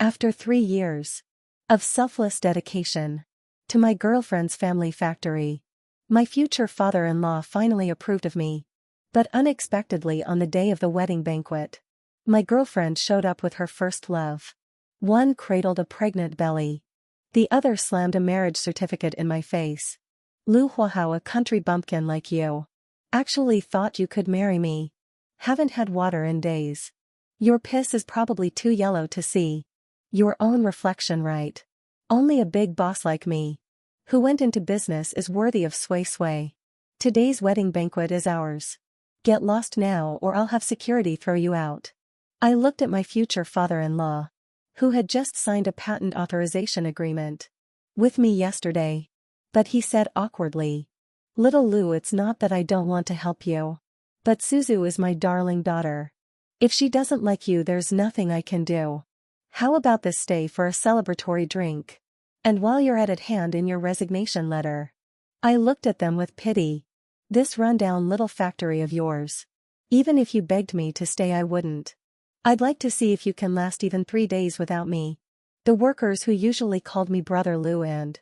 After 3 years of selfless dedication to my girlfriend's family factory, my future father-in-law finally approved of me. But unexpectedly on the day of the wedding banquet, my girlfriend showed up with her first love. One cradled a pregnant belly. The other slammed a marriage certificate in my face. Lu Huahao, a country bumpkin like you. Actually thought you could marry me. Haven't had water in days. Your piss is probably too yellow to see your own reflection, right? Only a big boss like me, who went into business, is worthy of sway. Today's wedding banquet is ours. Get lost now or I'll have security throw you out. I looked at my future father-in-law, who had just signed a patent authorization agreement with me yesterday. But he said awkwardly, "Little Lu, it's not that I don't want to help you. But Suzu is my darling daughter. If she doesn't like you, there's nothing I can do. How about this, stay for a celebratory drink? And while you're at hand in your resignation letter." I looked at them with pity. This rundown little factory of yours. Even if you begged me to stay, I wouldn't. I'd like to see if you can last even 3 days without me. The workers, who usually called me Brother Lu and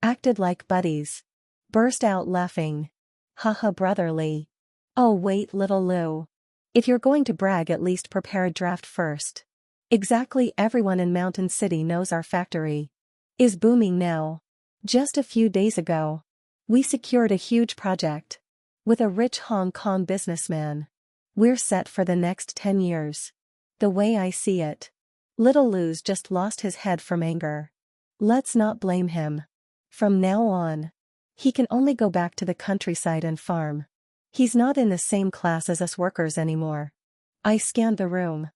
acted like buddies, burst out laughing. Haha, brotherly. Oh wait, little Lu. If you're going to brag, at least prepare a draft first. Exactly, everyone in Mountain City knows our factory is booming now. Just a few days ago, we secured a huge project with a rich Hong Kong businessman. We're set for the next 10 years. The way I see it, little Lu's just lost his head from anger. Let's not blame him. From now on, he can only go back to the countryside and farm. He's not in the same class as us workers anymore. I scanned the room.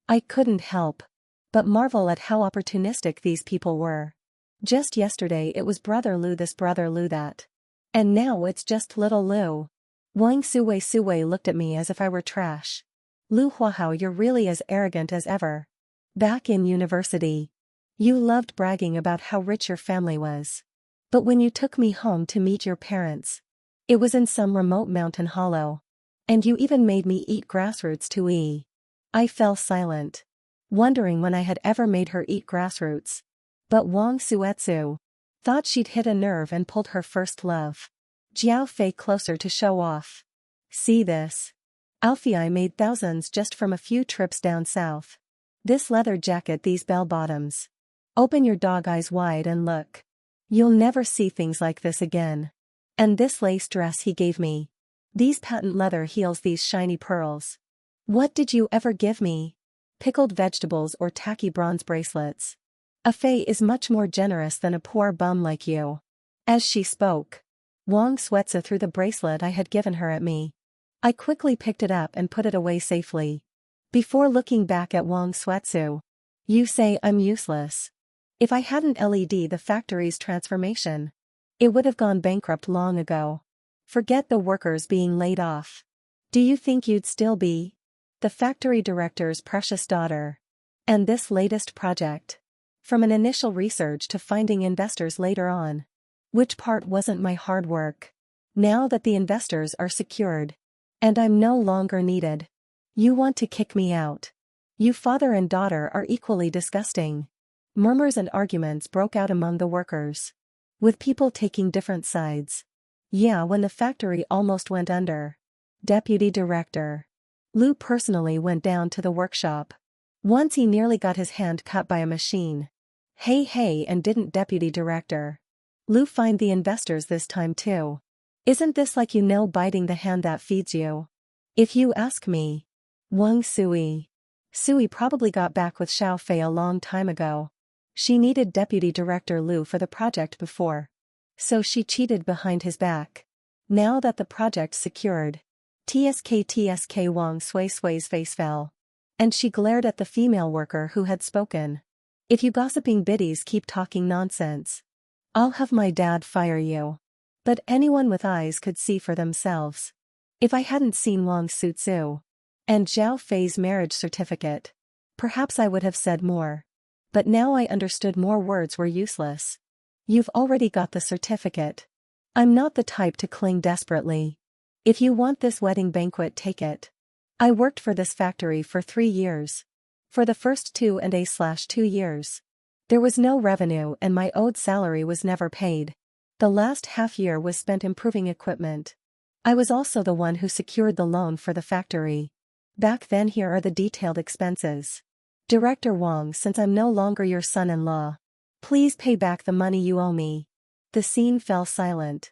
I couldn't help but marvel at how opportunistic these people were. Just yesterday it was Brother Lu this, Brother Lu that. And now it's just little Lu. Wang Suwei looked at me as if I were trash. Lu Huahao, you're really as arrogant as ever. Back in university, you loved bragging about how rich your family was. But when you took me home to meet your parents, it was in some remote mountain hollow. And you even made me eat grassroots to eat. I fell silent, wondering when I had ever made her eat grassroots. But Wang Suetsu thought she'd hit a nerve and pulled her first love, Jiao Fei, closer to show off. See this? Alfie, I made thousands just from a few trips down south. This leather jacket, these bell bottoms. Open your dog eyes wide and look. You'll never see things like this again. And this lace dress he gave me. These patent leather heels, these shiny pearls. What did you ever give me? Pickled vegetables or tacky bronze bracelets? A Fei is much more generous than a poor bum like you. As she spoke, Wang Suetsu threw the bracelet I had given her at me. I quickly picked it up and put it away safely. Before looking back at Wang Suetsu, you say I'm useless. If I hadn't led the factory's transformation, it would have gone bankrupt long ago. Forget the workers being laid off. Do you think you'd still be the factory director's precious daughter? And this latest project, from an initial research to finding investors later on, which part wasn't my hard work? Now that the investors are secured, and I'm no longer needed, you want to kick me out. You father and daughter are equally disgusting. Murmurs and arguments broke out among the workers, with people taking different sides. Yeah, when the factory almost went under, Deputy Director Lu personally went down to the workshop. Once he nearly got his hand cut by a machine. Hey, and didn't Deputy Director Lu find the investors this time too? Isn't this like, biting the hand that feeds you? If you ask me, Wang Sui probably got back with Xiao Fei a long time ago. She needed Deputy Director Lu for the project before, so she cheated behind his back. Now that the project's secured, TSK Wang Sui's face fell, and she glared at the female worker who had spoken. If you gossiping biddies keep talking nonsense, I'll have my dad fire you. But anyone with eyes could see for themselves. If I hadn't seen Wang Suetsu and Zhao Fei's marriage certificate, perhaps I would have said more. But now I understood more words were useless. You've already got the certificate. I'm not the type to cling desperately. If you want this wedding banquet, take it. I worked for this factory for 3 years. For the first 2 years. There was no revenue and my owed salary was never paid. The last half year was spent improving equipment. I was also the one who secured the loan for the factory. Back then here are the detailed expenses. Director Wang, since I'm no longer your son-in-law, please pay back the money you owe me. The scene fell silent.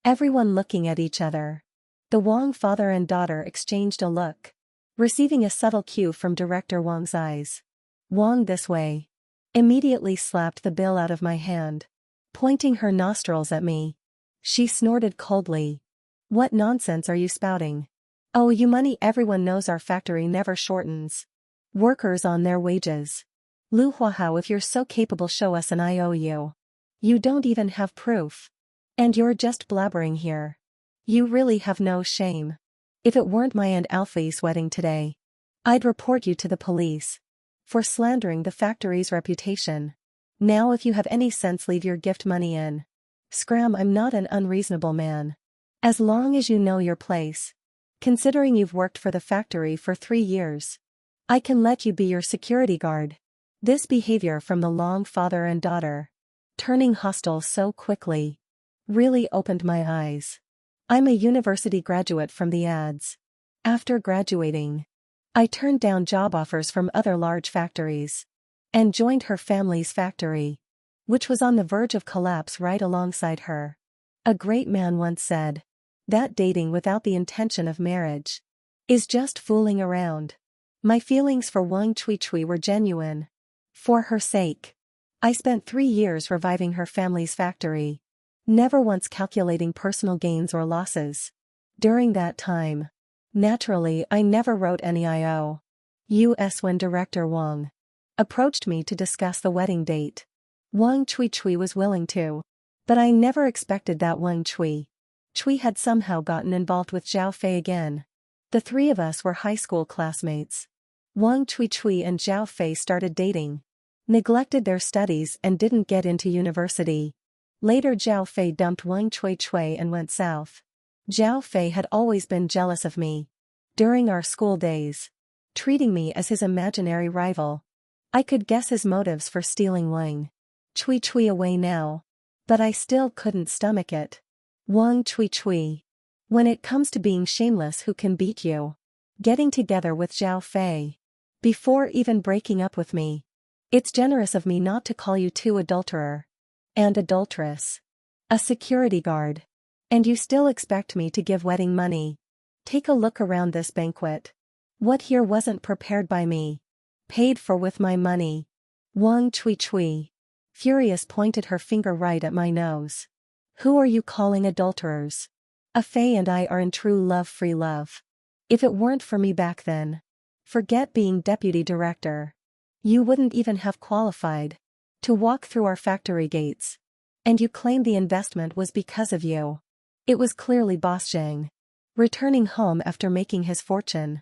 Everyone looking at each other. The Wang father and daughter exchanged a look, receiving a subtle cue from Director Wang's eyes. Wang, this way. Immediately slapped the bill out of my hand, pointing her nostrils at me. She snorted coldly. What nonsense are you spouting? Oh, you money, everyone knows our factory never shortens workers on their wages. Lu Huahao, if you're so capable, show us an IOU. You don't even have proof. And you're just blabbering here. You really have no shame. If it weren't my and Alfie's wedding today, I'd report you to the police for slandering the factory's reputation. Now if you have any sense, leave your gift money in. Scram, I'm not an unreasonable man. As long as you know your place. Considering you've worked for the factory for 3 years, I can let you be your security guard. This behavior from the Long father and daughter, turning hostile so quickly, really opened my eyes. I'm a university graduate from the ads. After graduating, I turned down job offers from other large factories and joined her family's factory, which was on the verge of collapse right alongside her. A great man once said that dating without the intention of marriage is just fooling around. My feelings for Wang Chui were genuine. For her sake, I spent 3 years reviving her family's factory, never once calculating personal gains or losses. During that time, naturally, I never wrote any IOUs when Director Wang approached me to discuss the wedding date. Wang Chui was willing to, but I never expected that Wang Chui had somehow gotten involved with Zhao Fei again. The 3 of us were high school classmates. Wang Chui and Zhao Fei started dating, neglected their studies and didn't get into university. Later Zhao Fei dumped Wang Chui and went south. Zhao Fei had always been jealous of me during our school days, treating me as his imaginary rival. I could guess his motives for stealing Wang Chui away now, but I still couldn't stomach it. Wang Chui. When it comes to being shameless, who can beat you? Getting together with Zhao Fei before even breaking up with me. It's generous of me not to call you 2 adulterer and adulteress, a security guard. And you still expect me to give wedding money. Take a look around this banquet. What here wasn't prepared by me, paid for with my money. Wang Chui, furious, pointed her finger right at my nose. Who are you calling adulterers? A Fei and I are in true love, free love. If it weren't for me back then, forget being deputy director. You wouldn't even have qualified to walk through our factory gates. And you claim the investment was because of you. It was clearly Boss Zhang, returning home after making his fortune.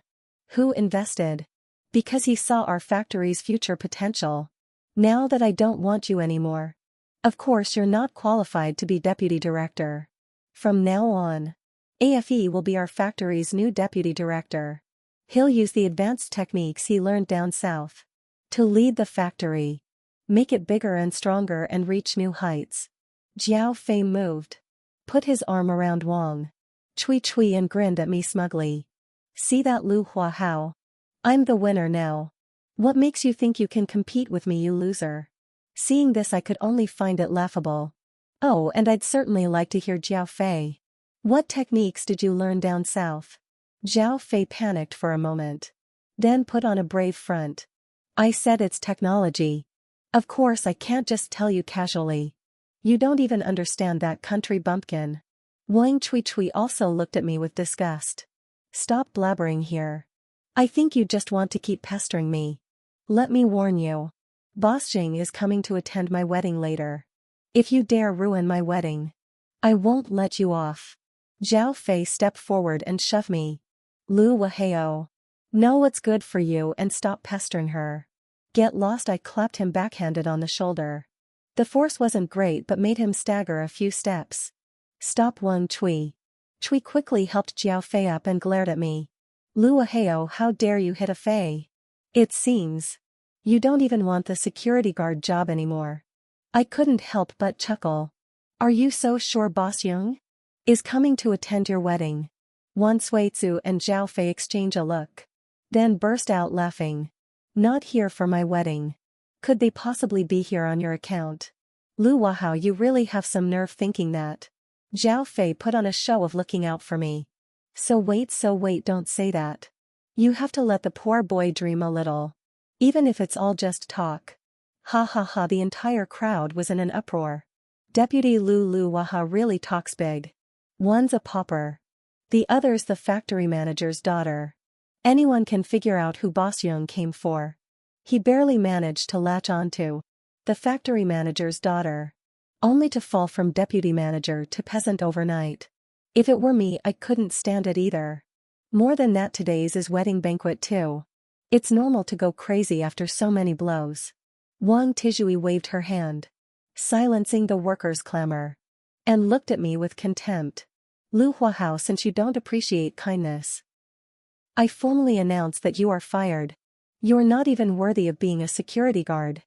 Who invested? Because he saw our factory's future potential. Now that I don't want you anymore. Of course you're not qualified to be deputy director. From now on, AFE will be our factory's new deputy director. He'll use the advanced techniques he learned down south to lead the factory, make it bigger and stronger and reach new heights. Zhao Fei moved, put his arm around Wang Chui and grinned at me smugly. See that, Lu Huahao? I'm the winner now. What makes you think you can compete with me, you loser? Seeing this, I could only find it laughable. Oh, and I'd certainly like to hear Zhao Fei. What techniques did you learn down south? Zhao Fei panicked for a moment, then put on a brave front. I said it's technology. Of course I can't just tell you casually. You don't even understand that, country bumpkin. Wang Chui also looked at me with disgust. Stop blabbering here. I think you just want to keep pestering me. Let me warn you. Boss Zhang is coming to attend my wedding later. If you dare ruin my wedding, I won't let you off. Zhao Fei stepped forward and shoved me. Lu Huahao. Know what's good for you and stop pestering her. Get lost, I clapped him backhanded on the shoulder. The force wasn't great but made him stagger a few steps. Stop, Wang Chui. Chui quickly helped Zhao Fei up and glared at me. Lu Huahao, how dare you hit a Fei? It seems You don't even want the security guard job anymore. I couldn't help but chuckle. Are you so sure Boss Young is coming to attend your wedding? Wan Suizu and Zhao Fei exchange a look. Then burst out laughing. Not here for my wedding. Could they possibly be here on your account? Lu Wahao, you really have some nerve thinking that. Zhao Fei put on a show of looking out for me. So wait, don't say that. You have to let the poor boy dream a little. Even if it's all just talk. Ha ha ha, the entire crowd was in an uproar. Deputy Lu Waha really talks big. One's a pauper. The other's the factory manager's daughter. Anyone can figure out who Boss Young came for. He barely managed to latch onto the factory manager's daughter. Only to fall from deputy manager to peasant overnight. If it were me, I couldn't stand it either. More than that, today's is wedding banquet too. It's normal to go crazy after so many blows. Wang Tizhui waved her hand, silencing the workers' clamor, and looked at me with contempt. Lu Huahao, since you don't appreciate kindness, I formally announce that you are fired. You're not even worthy of being a security guard.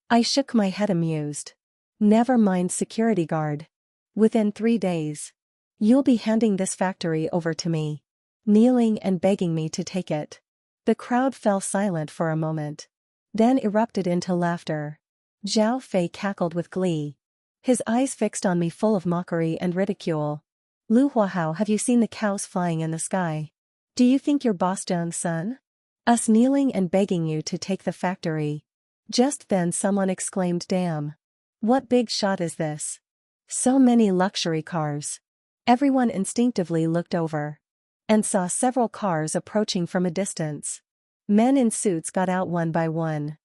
I shook my head amused. Never mind security guard. Within 3 days, you'll be handing this factory over to me, kneeling and begging me to take it. The crowd fell silent for a moment, then erupted into laughter. Zhao Fei cackled with glee, his eyes fixed on me full of mockery and ridicule. Lu Huahao, have you seen the cows flying in the sky? Do you think you're Boss Zhang's son? Us kneeling and begging you to take the factory. Just then someone exclaimed, damn. What big shot is this? So many luxury cars. Everyone instinctively looked over and saw several cars approaching from a distance. Men in suits got out one by one,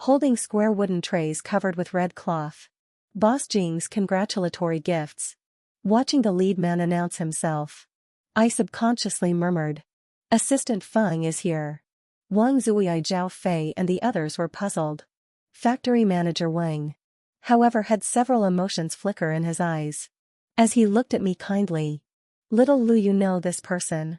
holding square wooden trays covered with red cloth. Boss Jing's congratulatory gifts. Watching the lead man announce himself, I subconsciously murmured, Assistant Feng is here. Wang Zuiyai, Zhao Fei and the others were puzzled. Factory manager Wang, however, had several emotions flicker in his eyes as he looked at me kindly. Little Lu, you know this person?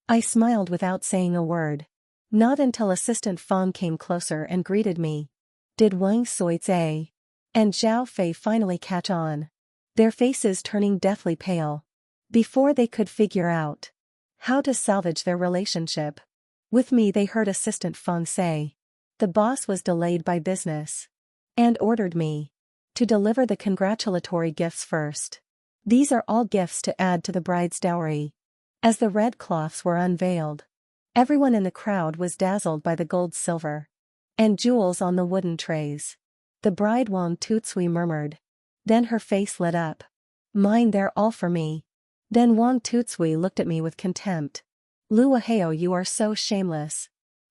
I smiled without saying a word. Not until Assistant Feng came closer and greeted me did Wang Suize and Zhao Fei finally catch on, their faces turning deathly pale. Before they could figure out how to salvage their relationship with me, they heard Assistant Feng say, the boss was delayed by business and ordered me to deliver the congratulatory gifts first. These are all gifts to add to the bride's dowry. As the red cloths were unveiled, everyone in the crowd was dazzled by the gold, silver, and jewels on the wooden trays. The bride Wang Tutsui murmured. Then her face lit up. Mine, they're all for me. Then Wang Tutsui looked at me with contempt. Lu Wahao, you are so shameless.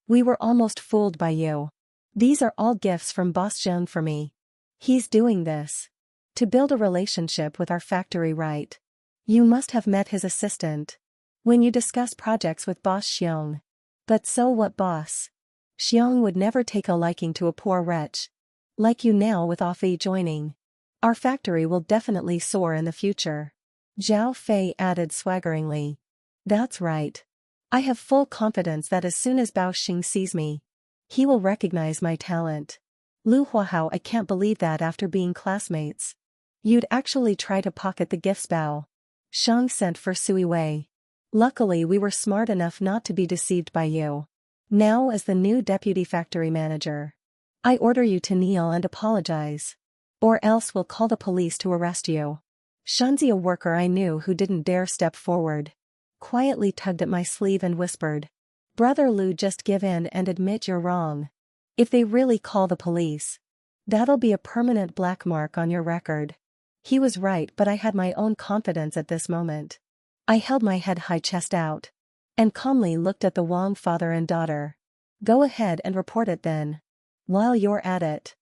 We were almost fooled by you. These are all gifts from Boss Zhang for me. He's doing this to build a relationship with our factory, right? You must have met his assistant when you discuss projects with Boss Xiong. But so what, boss? Xiong would never take a liking to a poor wretch like you. Now with Afi joining, our factory will definitely soar in the future. Zhao Fei added swaggeringly. That's right. I have full confidence that as soon as Bao Xing sees me, he will recognize my talent. Lu Huahao, I can't believe that after being classmates, you'd actually try to pocket the gifts Bao Shang sent for Sui Wei. Luckily we were smart enough not to be deceived by you. Now as the new deputy factory manager, I order you to kneel and apologize. Or else we'll call the police to arrest you. Shanzi, a worker I knew who didn't dare step forward, quietly tugged at my sleeve and whispered, Brother Lu, just give in and admit you're wrong. If they really call the police, that'll be a permanent black mark on your record. He was right, but I had my own confidence at this moment. I held my head high, chest out, and calmly looked at the Wang father and daughter. Go ahead and report it then. While you're at it,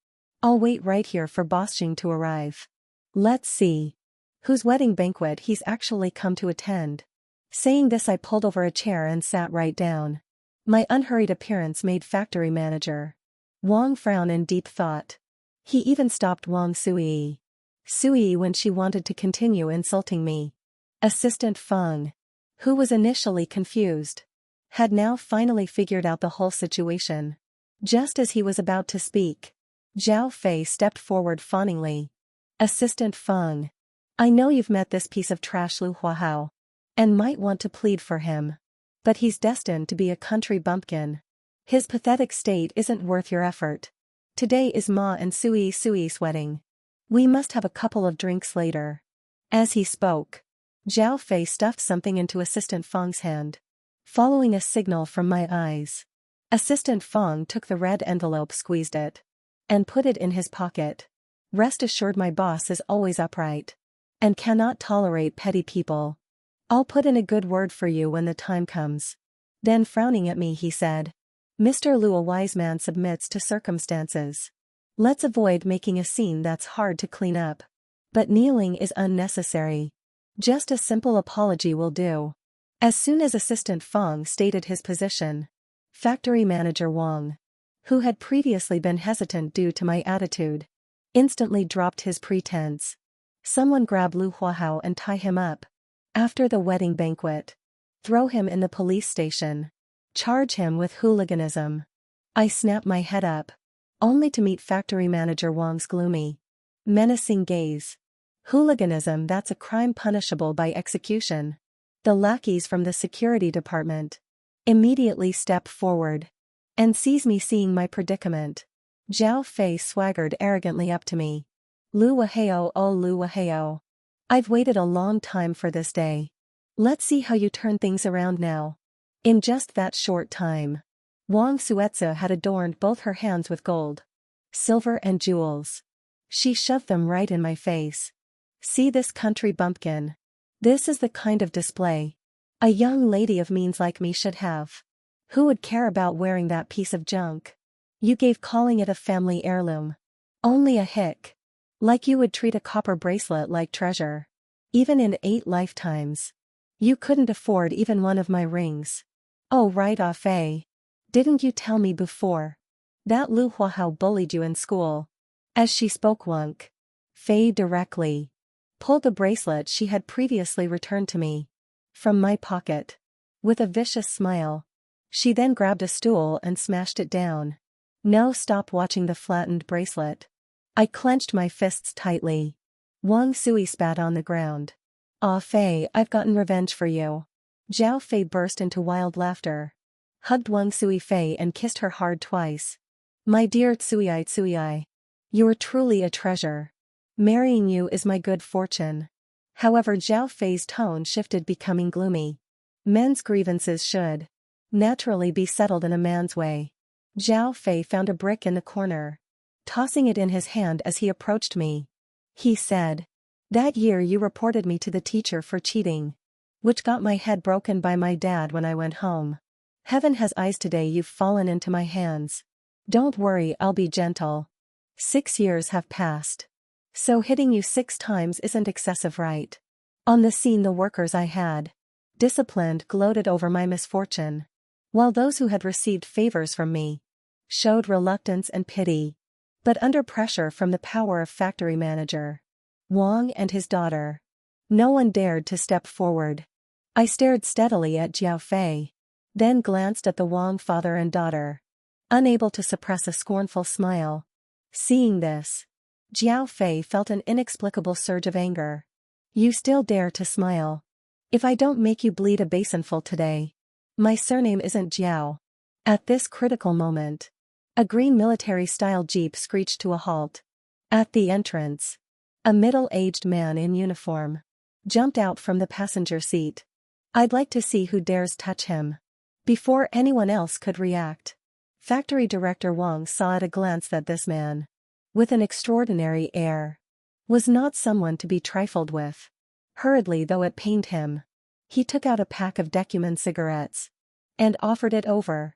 I'll wait right here for Boss Xing to arrive. Let's see whose wedding banquet he's actually come to attend. Saying this, I pulled over a chair and sat right down. My unhurried appearance made factory manager Wang frown in deep thought. He even stopped Wang Sui when she wanted to continue insulting me. Assistant Feng, who was initially confused, had now finally figured out the whole situation. Just as he was about to speak, Zhao Fei stepped forward fawningly. Assistant Feng. I know you've met this piece of trash Lu Huahao, and might want to plead for him. But he's destined to be a country bumpkin. His pathetic state isn't worth your effort. Today is Ma and Sui's wedding. We must have a couple of drinks later. As he spoke, Zhao Fei stuffed something into Assistant Feng's hand. Following a signal from my eyes, Assistant Feng took the red envelope, squeezed it, and put it in his pocket. Rest assured, my boss is always upright and cannot tolerate petty people. I'll put in a good word for you when the time comes. Then frowning at me he said, Mr. Lu, a wise man submits to circumstances. Let's avoid making a scene that's hard to clean up. But kneeling is unnecessary. Just a simple apology will do. As soon as Assistant Feng stated his position, Factory Manager Wang, who had previously been hesitant due to my attitude, instantly dropped his pretense. Someone grab Lu Huahao and tie him up. After the wedding banquet, throw him in the police station. Charge him with hooliganism. I snapped my head up, only to meet Factory Manager Wang's gloomy, menacing gaze. Hooliganism, that's a crime punishable by execution. The lackeys from the security department immediately step forward and seize me. Seeing my predicament, Zhao Fei swaggered arrogantly up to me. Lu Huahao, oh Lu Huahao. I've waited a long time for this day. Let's see how you turn things around now. In just that short time, Wang Suetze had adorned both her hands with gold, silver and jewels. She shoved them right in my face. See this country bumpkin? This is the kind of display a young lady of means like me should have. Who would care about wearing that piece of junk? You gave calling it a family heirloom. Only a hick. Like you would treat a copper bracelet like treasure. Even in 8 lifetimes, you couldn't afford even one of my rings. Oh right off, eh? Didn't you tell me before? That Lu Huahao bullied you in school. As she spoke, Wang Fei directly pulled the bracelet she had previously returned to me from my pocket. With a vicious smile, she then grabbed a stool and smashed it down. No, stop watching the flattened bracelet. I clenched my fists tightly. Wang Sui spat on the ground. Ah Fei, I've gotten revenge for you. Zhao Fei burst into wild laughter, hugged Wang Sui Fei and kissed her hard twice. My dear Tsui, you are truly a treasure. Marrying you is my good fortune. However, Zhao Fei's tone shifted, becoming gloomy. Men's grievances should naturally be settled in a man's way. Zhao Fei found a brick in the corner, tossing it in his hand as he approached me. He said, that year you reported me to the teacher for cheating, which got my head broken by my dad when I went home. Heaven has eyes, today you've fallen into my hands. Don't worry, I'll be gentle. 6 years have passed. So hitting you 6 times isn't excessive, right? On the scene the workers I had disciplined gloated over my misfortune, while those who had received favors from me showed reluctance and pity. But under pressure from the power of Factory Manager Wang and his daughter, no one dared to step forward. I stared steadily at Zhao Fei, then glanced at the Wang father and daughter, unable to suppress a scornful smile. Seeing this, Zhao Fei felt an inexplicable surge of anger. You still dare to smile? If I don't make you bleed a basinful today. My surname isn't Jiao. At this critical moment, a green military-style jeep screeched to a halt. At the entrance, a middle-aged man in uniform jumped out from the passenger seat. I'd like to see who dares touch him. Before anyone else could react, Factory Director Wang saw at a glance that this man, with an extraordinary air, was not someone to be trifled with. Hurriedly, though it pained him, he took out a pack of Decuman cigarettes and offered it over.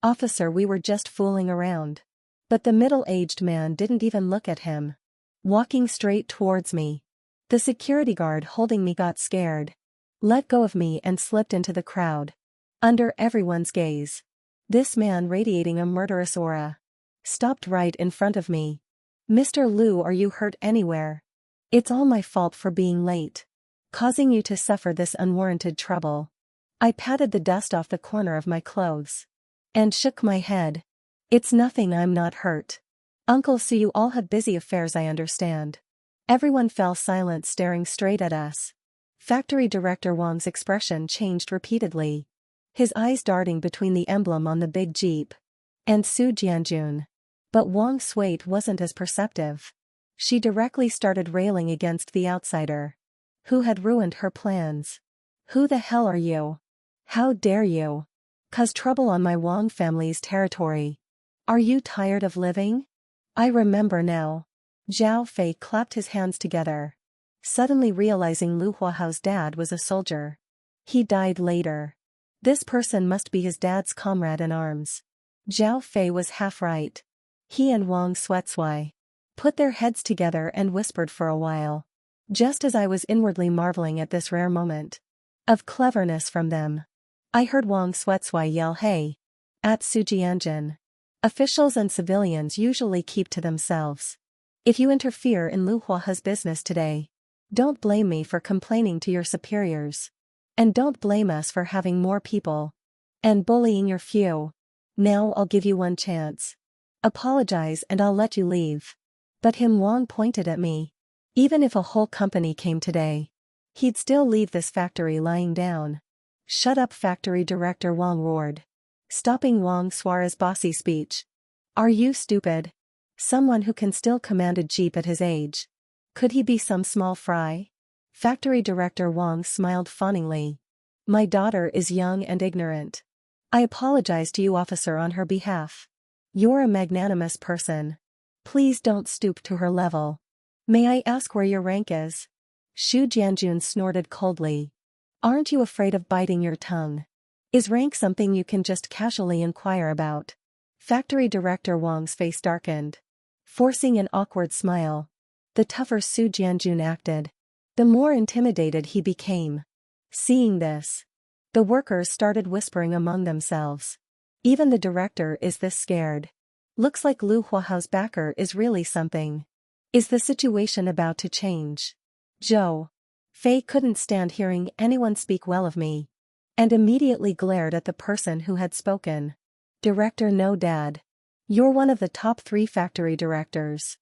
Officer, we were just fooling around. But the middle-aged man didn't even look at him, walking straight towards me. The security guard holding me got scared, let go of me and slipped into the crowd. Under everyone's gaze, this man, radiating a murderous aura, stopped right in front of me. Mr. Lu, are you hurt anywhere? It's all my fault for being late, causing you to suffer this unwarranted trouble. I patted the dust off the corner of my clothes and shook my head. It's nothing, I'm not hurt. Uncle, so you all have busy affairs, I understand. Everyone fell silent, staring straight at us. Factory Director Wang's expression changed repeatedly, his eyes darting between the emblem on the big Jeep and Su Jianjun. But Wang Suite wasn't as perceptive. She directly started railing against the outsider who had ruined her plans. Who the hell are you? How dare you cause trouble on my Wang family's territory? Are you tired of living? I remember now. Zhao Fei clapped his hands together, suddenly realizing Lu Huahao's dad was a soldier. He died later. This person must be his dad's comrade in arms. Zhao Fei was half right. He and Wang Suetsui put their heads together and whispered for a while, just as I was inwardly marveling at this rare moment of cleverness from them. I heard Wang Suetsui yell hey at Su Jianjun. Officials and civilians usually keep to themselves. If you interfere in Lu Huaha's business today, don't blame me for complaining to your superiors. And don't blame us for having more people and bullying your few. Now I'll give you one chance. Apologize and I'll let you leave. But Wang pointed at me. Even if a whole company came today, he'd still leave this factory lying down. Shut up, Factory Director Wang roared, stopping Wang Suarez's bossy speech. Are you stupid? Someone who can still command a jeep at his age. Could he be some small fry? Factory Director Wang smiled fawningly. My daughter is young and ignorant. I apologize to you, officer, on her behalf. You're a magnanimous person. Please don't stoop to her level. May I ask where your rank is? Su Jianjun snorted coldly. Aren't you afraid of biting your tongue? Is rank something you can just casually inquire about? Factory Director Wang's face darkened, forcing an awkward smile. The tougher Su Jianjun acted, the more intimidated he became. Seeing this, the workers started whispering among themselves. Even the director is this scared. Looks like Lu Huahao's backer is really something. Is the situation about to change? Zhou Fei couldn't stand hearing anyone speak well of me, and immediately glared at the person who had spoken. Director No Dad. You're one of the top 3 factory directors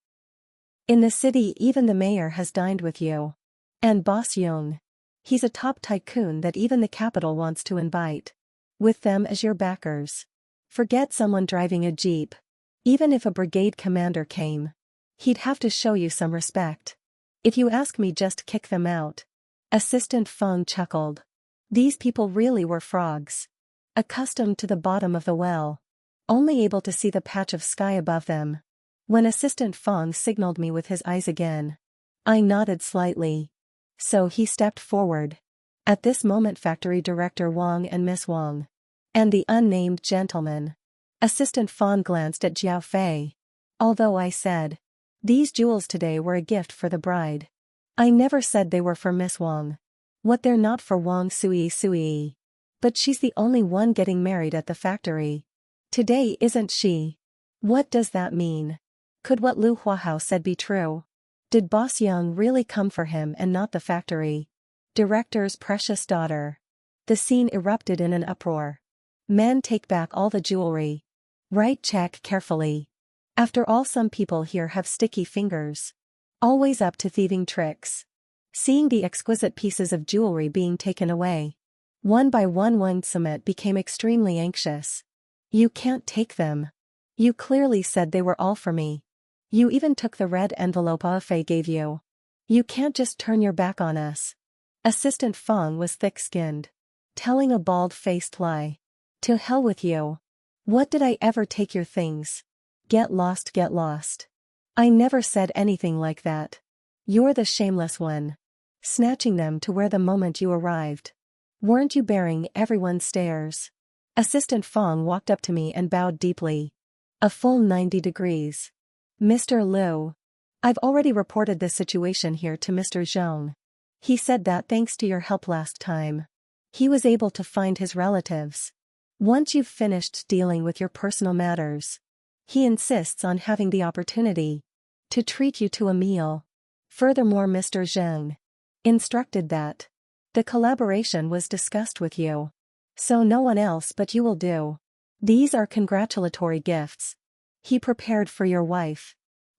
in the city, even the mayor has dined with you. And Boss Yung. He's a top tycoon that even the capital wants to invite. With them as your backers. Forget someone driving a jeep. Even if a brigade commander came, he'd have to show you some respect. If you ask me, just kick them out. Assistant Feng chuckled. These people really were frogs. Accustomed to the bottom of the well, only able to see the patch of sky above them. When Assistant Feng signaled me with his eyes again, I nodded slightly. So he stepped forward. At this moment, Factory Director Wang and Miss Wang, and the unnamed gentleman. Assistant Feng glanced at Zhao Fei. Although I said, these jewels today were a gift for the bride, I never said they were for Miss Wang. What, they're not for Wang Sui. But she's the only one getting married at the factory today, isn't she? What does that mean? Could what Lu Huahao said be true? Did Boss Young really come for him and not the factory director's precious daughter? The scene erupted in an uproar. Men, take back all the jewelry. Right, check carefully. After all, some people here have sticky fingers. Always up to thieving tricks. Seeing the exquisite pieces of jewelry being taken away, one by one, Wang Sumet became extremely anxious. You can't take them. You clearly said they were all for me. You even took the red envelope Fei gave you. You can't just turn your back on us. Assistant Feng was thick-skinned, telling a bald-faced lie. To hell with you. What did I ever take your things? Get lost, get lost. I never said anything like that. You're the shameless one. Snatching them to wear the moment you arrived. Weren't you bearing everyone's stares? Assistant Feng walked up to me and bowed deeply. A full 90 degrees. Mr. Liu. I've already reported this situation here to Mr. Zhong. He said that thanks to your help last time, he was able to find his relatives. Once you've finished dealing with your personal matters, he insists on having the opportunity to treat you to a meal. Furthermore, Mr. Zheng instructed that the collaboration was discussed with you, so no one else but you will do. These are congratulatory gifts. He prepared for your wife.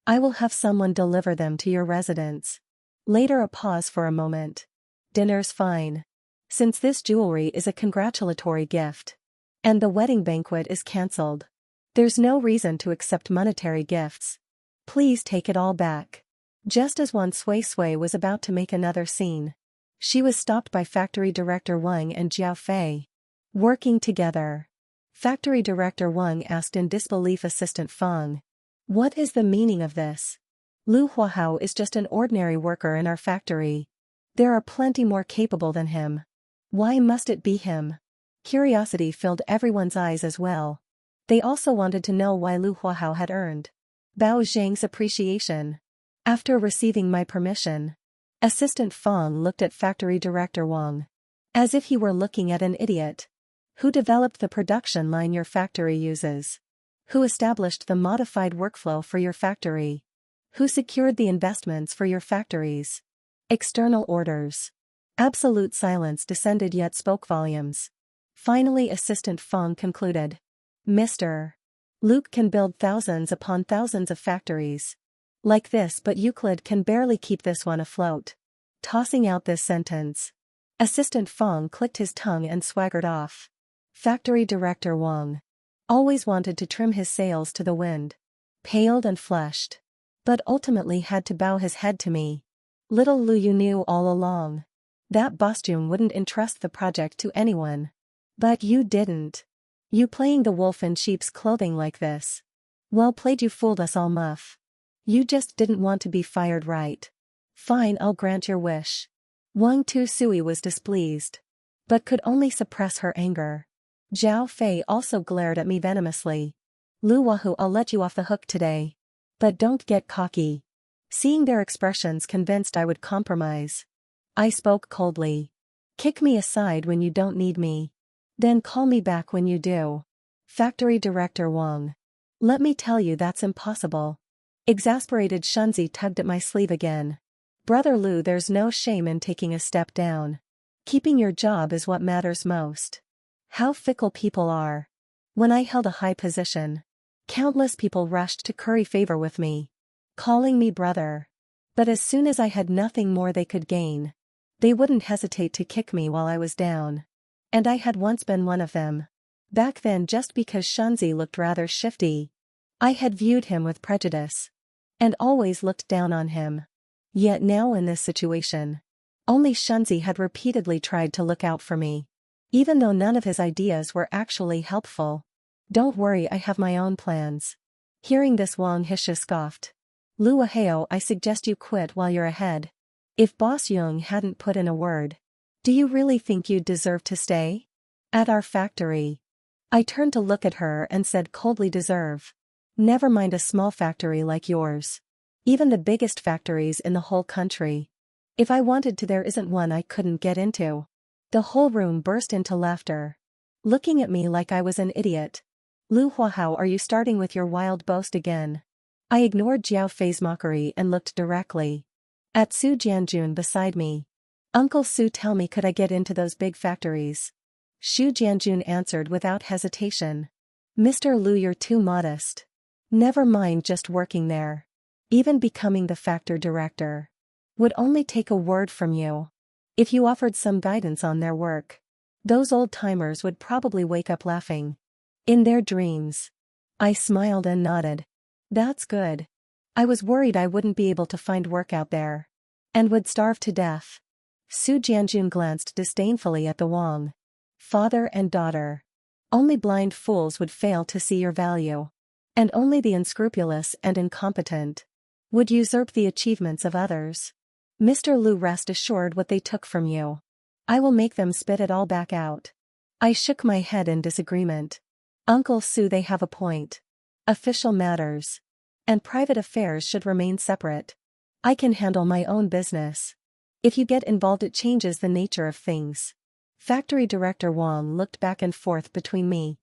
I will have someone deliver them to your residence. Later a pause for a moment. Dinner's fine. Since this jewelry is a congratulatory gift. And the wedding banquet is cancelled. There's no reason to accept monetary gifts. Please take it all back. Just as Wan Sui was about to make another scene, she was stopped by Factory Director Wang and Jiao Fei. Working together. Factory Director Wang asked in disbelief Assistant Feng. What is the meaning of this? Lu Huahao is just an ordinary worker in our factory. There are plenty more capable than him. Why must it be him? Curiosity filled everyone's eyes as well. They also wanted to know why Lu Huahao had earned Bao Zhang's appreciation. After receiving my permission, Assistant Feng looked at Factory Director Wang. As if he were looking at an idiot. Who developed the production line your factory uses? Who established the modified workflow for your factory? Who secured the investments for your factories? External orders. Absolute silence descended yet spoke volumes. Finally Assistant Feng concluded. Mr. Luke can build thousands upon thousands of factories. Like this, but Euclid can barely keep this one afloat. Tossing out this sentence. Assistant Feng clicked his tongue and swaggered off. Factory Director Wang always wanted to trim his sails to the wind. Paled and flushed. But ultimately had to bow his head to me. Little Lu, you knew all along. That Bostune wouldn't entrust the project to anyone. But you didn't. You playing the wolf in sheep's clothing like this. Well played, you fooled us all, Muff. You just didn't want to be fired, right? Fine, I'll grant your wish. Wang Tu Sui was displeased. But could only suppress her anger. Jiao Fei also glared at me venomously. Lu Wahoo, I'll let you off the hook today. But don't get cocky. Seeing their expressions convinced I would compromise. I spoke coldly. Kick me aside when you don't need me. Then call me back when you do. Factory Director Wang. Let me tell you that's impossible. Exasperated Shunzi tugged at my sleeve again. Brother Lu, there's no shame in taking a step down. Keeping your job is what matters most. How fickle people are. When I held a high position, countless people rushed to curry favor with me, calling me brother. But as soon as I had nothing more they could gain, they wouldn't hesitate to kick me while I was down. And I had once been one of them. Back then, just because Shunzi looked rather shifty, I had viewed him with prejudice. And always looked down on him. Yet now in this situation, only Shunzi had repeatedly tried to look out for me. Even though none of his ideas were actually helpful. Don't worry, I have my own plans. Hearing this, Wang Hisha scoffed. Lu Wahao, I suggest you quit while you're ahead. If Boss Young hadn't put in a word, do you really think you'd deserve to stay? At our factory. I turned to look at her and said coldly, deserve. Never mind a small factory like yours. Even the biggest factories in the whole country. If I wanted to, there isn't one I couldn't get into. The whole room burst into laughter. Looking at me like I was an idiot. Lu Huahao, are you starting with your wild boast again? I ignored Jiao Fei's mockery and looked directly at Su Jianjun beside me. Uncle Su, tell me, could I get into those big factories? Xu Jianjun answered without hesitation. Mr. Lu, you're too modest. Never mind just working there. Even becoming the factor director would only take a word from you. If you offered some guidance on their work, those old-timers would probably wake up laughing in their dreams. I smiled and nodded. That's good. I was worried I wouldn't be able to find work out there and would starve to death. Su Jianjun glanced disdainfully at the Wang. Father and daughter. Only blind fools would fail to see your value. And only the unscrupulous and incompetent would usurp the achievements of others. Mr. Lu, rest assured, what they took from you, I will make them spit it all back out. I shook my head in disagreement. Uncle Su, they have a point. Official matters and private affairs should remain separate. I can handle my own business. If you get involved, it changes the nature of things. Factory Director Wang looked back and forth between me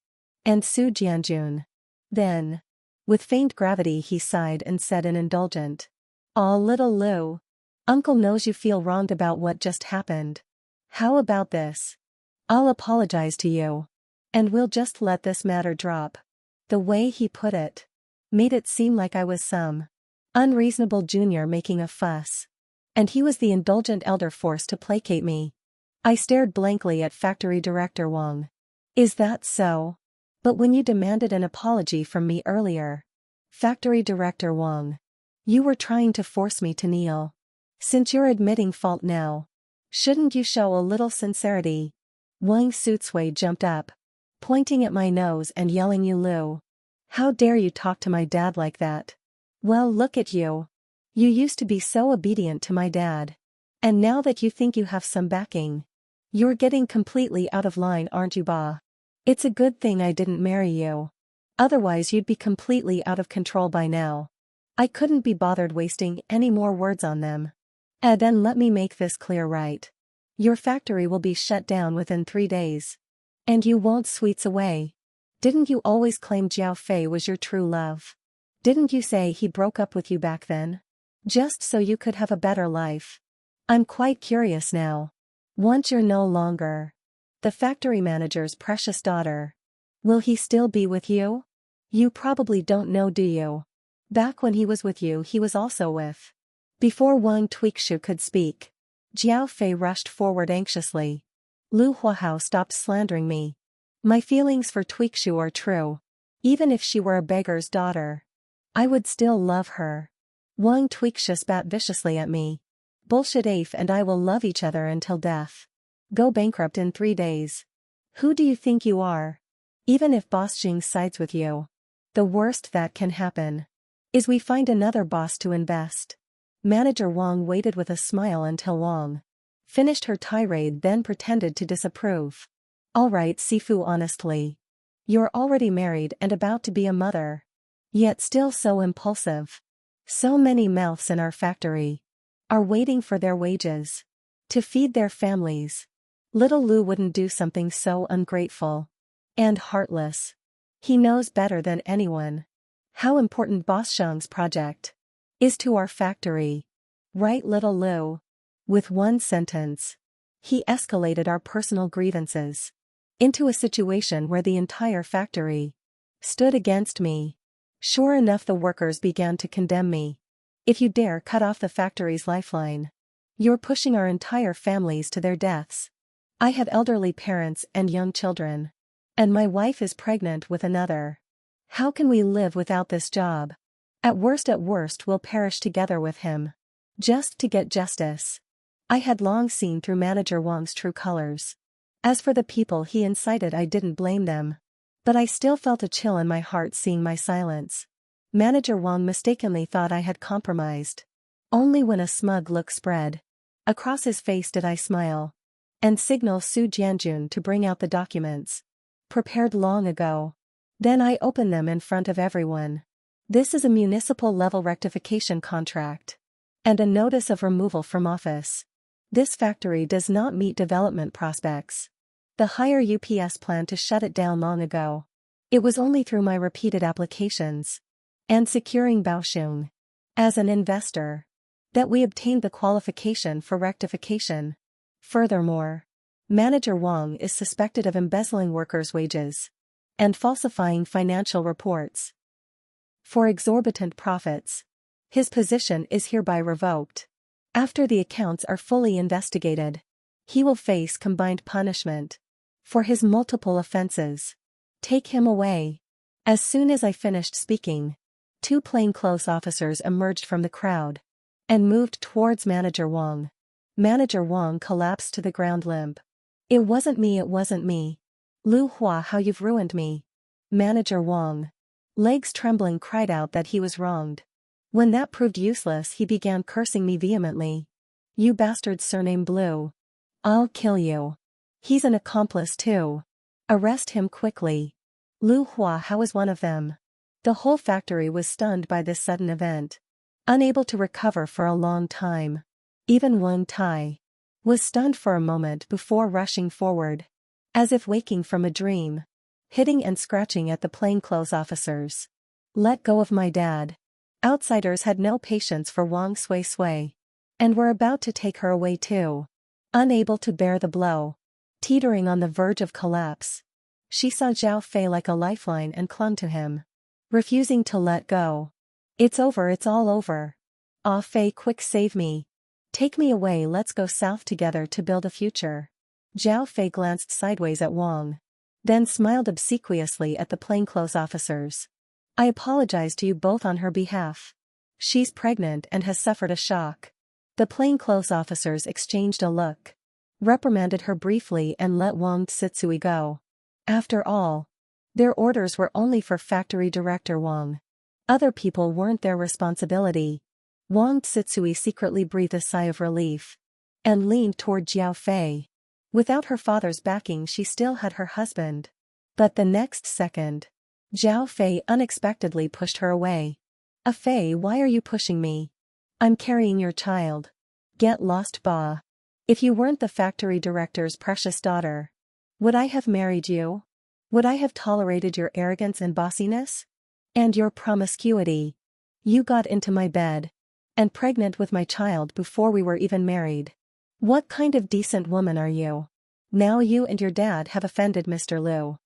and Su Jianjun. Then, with faint gravity, he sighed and said in indulgent, "Aw, little Lu. Uncle knows you feel wronged about what just happened. How about this? I'll apologize to you. And we'll just let this matter drop. The way he put it made it seem like I was some unreasonable junior making a fuss. And he was the indulgent elder forced to placate me. I stared blankly at factory director Wang. Is that so? But when you demanded an apology from me earlier, factory director Wang, you were trying to force me to kneel. Since you're admitting fault now, shouldn't you show a little sincerity? Wang Suitsui jumped up, pointing at my nose and yelling, "You Lu! How dare you talk to my dad like that? Well, look at you. You used to be so obedient to my dad. And now that you think you have some backing, you're getting completely out of line, aren't you, Ba? It's a good thing I didn't marry you. Otherwise you'd be completely out of control by now." I couldn't be bothered wasting any more words on them. And let me make this clear, right? Your factory will be shut down within 3 days. And you won't sweets away. Didn't you always claim Jiao Fei was your true love? Didn't you say he broke up with you back then? Just so you could have a better life. I'm quite curious now. Once you're no longer the factory manager's precious daughter, will he still be with you? You probably don't know, do you? Back when he was with you, he was also with. Before Wang Tuikshu could speak, Jiao Fei rushed forward anxiously. Lu Huahao, stopped slandering me. My feelings for Tuikshu are true. Even if she were a beggar's daughter, I would still love her. Wang Tuikshu spat viciously at me. Bullshit. Afe and I will love each other until death. Go bankrupt in 3 days. Who do you think you are? Even if Boss Jing sides with you, the worst that can happen is we find another boss to invest. Manager Wang waited with a smile until Wang finished her tirade, then pretended to disapprove. All right, Sifu, honestly. You're already married and about to be a mother. Yet still so impulsive. So many mouths in our factory are waiting for their wages to feed their families. Little Lu wouldn't do something so ungrateful and heartless. He knows better than anyone how important Boss Shang's project is to our factory. Right, little Lu? With one sentence, he escalated our personal grievances into a situation where the entire factory stood against me. Sure enough, the workers began to condemn me. If you dare cut off the factory's lifeline, you're pushing our entire families to their deaths. I have elderly parents and young children. And my wife is pregnant with another. How can we live without this job? At worst, we'll perish together with him. Just to get justice. I had long seen through Manager Wang's true colors. As for the people he incited, I didn't blame them. But I still felt a chill in my heart seeing my silence. Manager Wang mistakenly thought I had compromised. Only when a smug look spread across his face did I smile and signal Su Jianjun to bring out the documents prepared long ago. Then I opened them in front of everyone. This is a municipal-level rectification contract and a notice of removal from office. This factory does not meet development prospects. The higher UPS planned to shut it down long ago. It was only through my repeated applications and securing Baosheng as an investor that we obtained the qualification for rectification. Furthermore, Manager Wang is suspected of embezzling workers' wages and falsifying financial reports for exorbitant profits. His position is hereby revoked. After the accounts are fully investigated, he will face combined punishment for his multiple offenses. Take him away. As soon as I finished speaking, 2 plainclothes officers emerged from the crowd and moved towards Manager Wang. Manager Wang collapsed to the ground limp. It wasn't me. Lu Hua, how you've ruined me. Manager Wang, legs trembling, cried out that he was wronged. When that proved useless, he began cursing me vehemently. You bastard, surname Blue. I'll kill you. He's an accomplice too. Arrest him quickly. Lu Hua, how is one of them? The whole factory was stunned by this sudden event, unable to recover for a long time. Even Wang Tai was stunned for a moment before rushing forward, as if waking from a dream, hitting and scratching at the plainclothes officers. Let go of my dad. Outsiders had no patience for Wang Sui and were about to take her away too. Unable to bear the blow, teetering on the verge of collapse, She saw Zhao Fei like a lifeline and clung to him, refusing to let go. It's over, it's all over. Ah Fei, quick, save me. Take me away, let's go south together to build a future. Zhao Fei glanced sideways at Wang, then smiled obsequiously at the plainclothes officers. I apologize to you both on her behalf. She's pregnant and has suffered a shock. The plainclothes officers exchanged a look, reprimanded her briefly and let Wang Tsitsui go. After all, their orders were only for factory director Wang. Other people weren't their responsibility. Wang Tsitsui secretly breathed a sigh of relief and leaned toward Zhao Fei. Without her father's backing, she still had her husband. But the next second, Zhao Fei unexpectedly pushed her away. Ah Fei, why are you pushing me? I'm carrying your child. Get lost, Ba. If you weren't the factory director's precious daughter, would I have married you? Would I have tolerated your arrogance and bossiness? And your promiscuity? You got into my bed and pregnant with my child before we were even married. What kind of decent woman are you? Now you and your dad have offended Mr. Liu.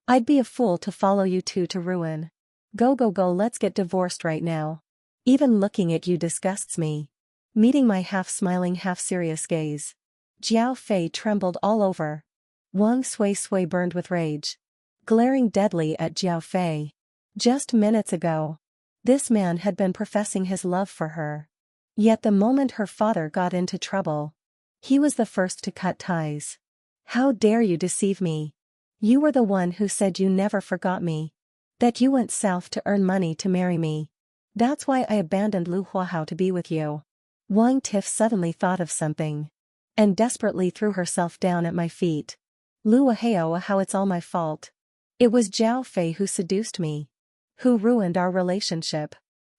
I'd be a fool to follow you two to ruin. Go, let's get divorced right now. Even looking at you disgusts me. Meeting my half-smiling, half-serious gaze, Zhao Fei trembled all over. Wang Sui burned with rage, glaring deadly at Zhao Fei. Just minutes ago, this man had been professing his love for her. Yet the moment her father got into trouble, he was the first to cut ties. How dare you deceive me? You were the one who said you never forgot me. That you went south to earn money to marry me. That's why I abandoned Lu Huahao to be with you. Wang Tif suddenly thought of something and desperately threw herself down at my feet. Lu Huahao, how it's all my fault. It was Zhao Fei who seduced me, who ruined our relationship.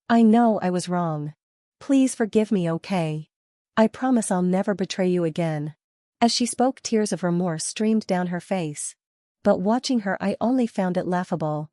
I know I was wrong. Please forgive me, okay? I promise I'll never betray you again. As she spoke, tears of remorse streamed down her face. But watching her, I only found it laughable.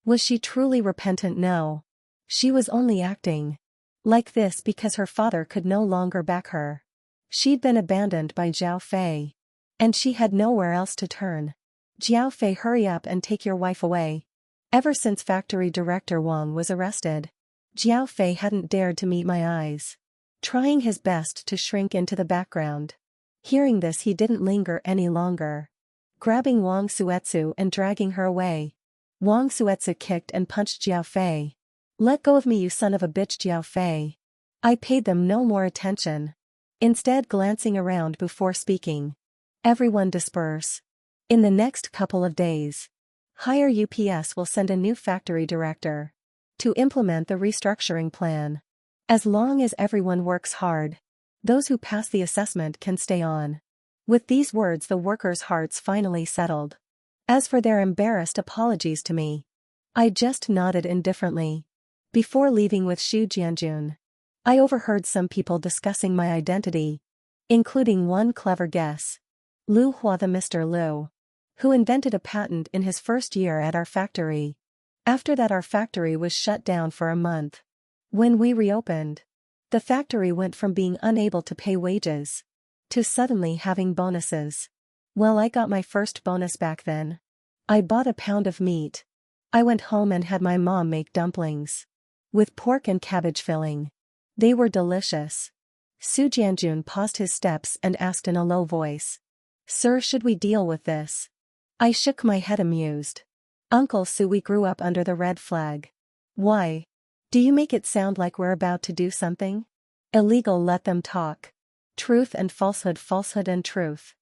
Was she truly repentant? No. She was only acting like this because her father could no longer back her. She'd been abandoned by Zhao Fei, and she had nowhere else to turn. Zhao Fei, hurry up and take your wife away. Ever since factory director Wang was arrested, Zhao Fei hadn't dared to meet my eyes, trying his best to shrink into the background. Hearing this, he didn't linger any longer, grabbing Wang Suetsu and dragging her away. Wang Suetsu kicked and punched Zhao Fei. Let go of me, you son of a bitch, Zhao Fei. I paid them no more attention, instead glancing around before speaking. Everyone disperse. In the next couple of days, Higher UPS will send a new factory director to implement the restructuring plan. As long as everyone works hard, those who pass the assessment can stay on. With these words, the workers' hearts finally settled. As for their embarrassed apologies to me, I just nodded indifferently. Before leaving with Xu Jianjun, I overheard some people discussing my identity, including one clever guess. Lu Hua, the Mr. Liu, who invented a patent in his first year at our factory. After that, our factory was shut down for a month. When we reopened, the factory went from being unable to pay wages to suddenly having bonuses. Well, I got my first bonus back then. I bought a pound of meat. I went home and had my mom make dumplings with pork and cabbage filling. They were delicious. Su Jianjun paused his steps and asked in a low voice, "Sir, should we deal with this?" I shook my head, amused. "Uncle Su, we grew up under the red flag. Why? Do you make it sound like we're about to do something illegal? Let them talk. Truth and falsehood, falsehood and truth."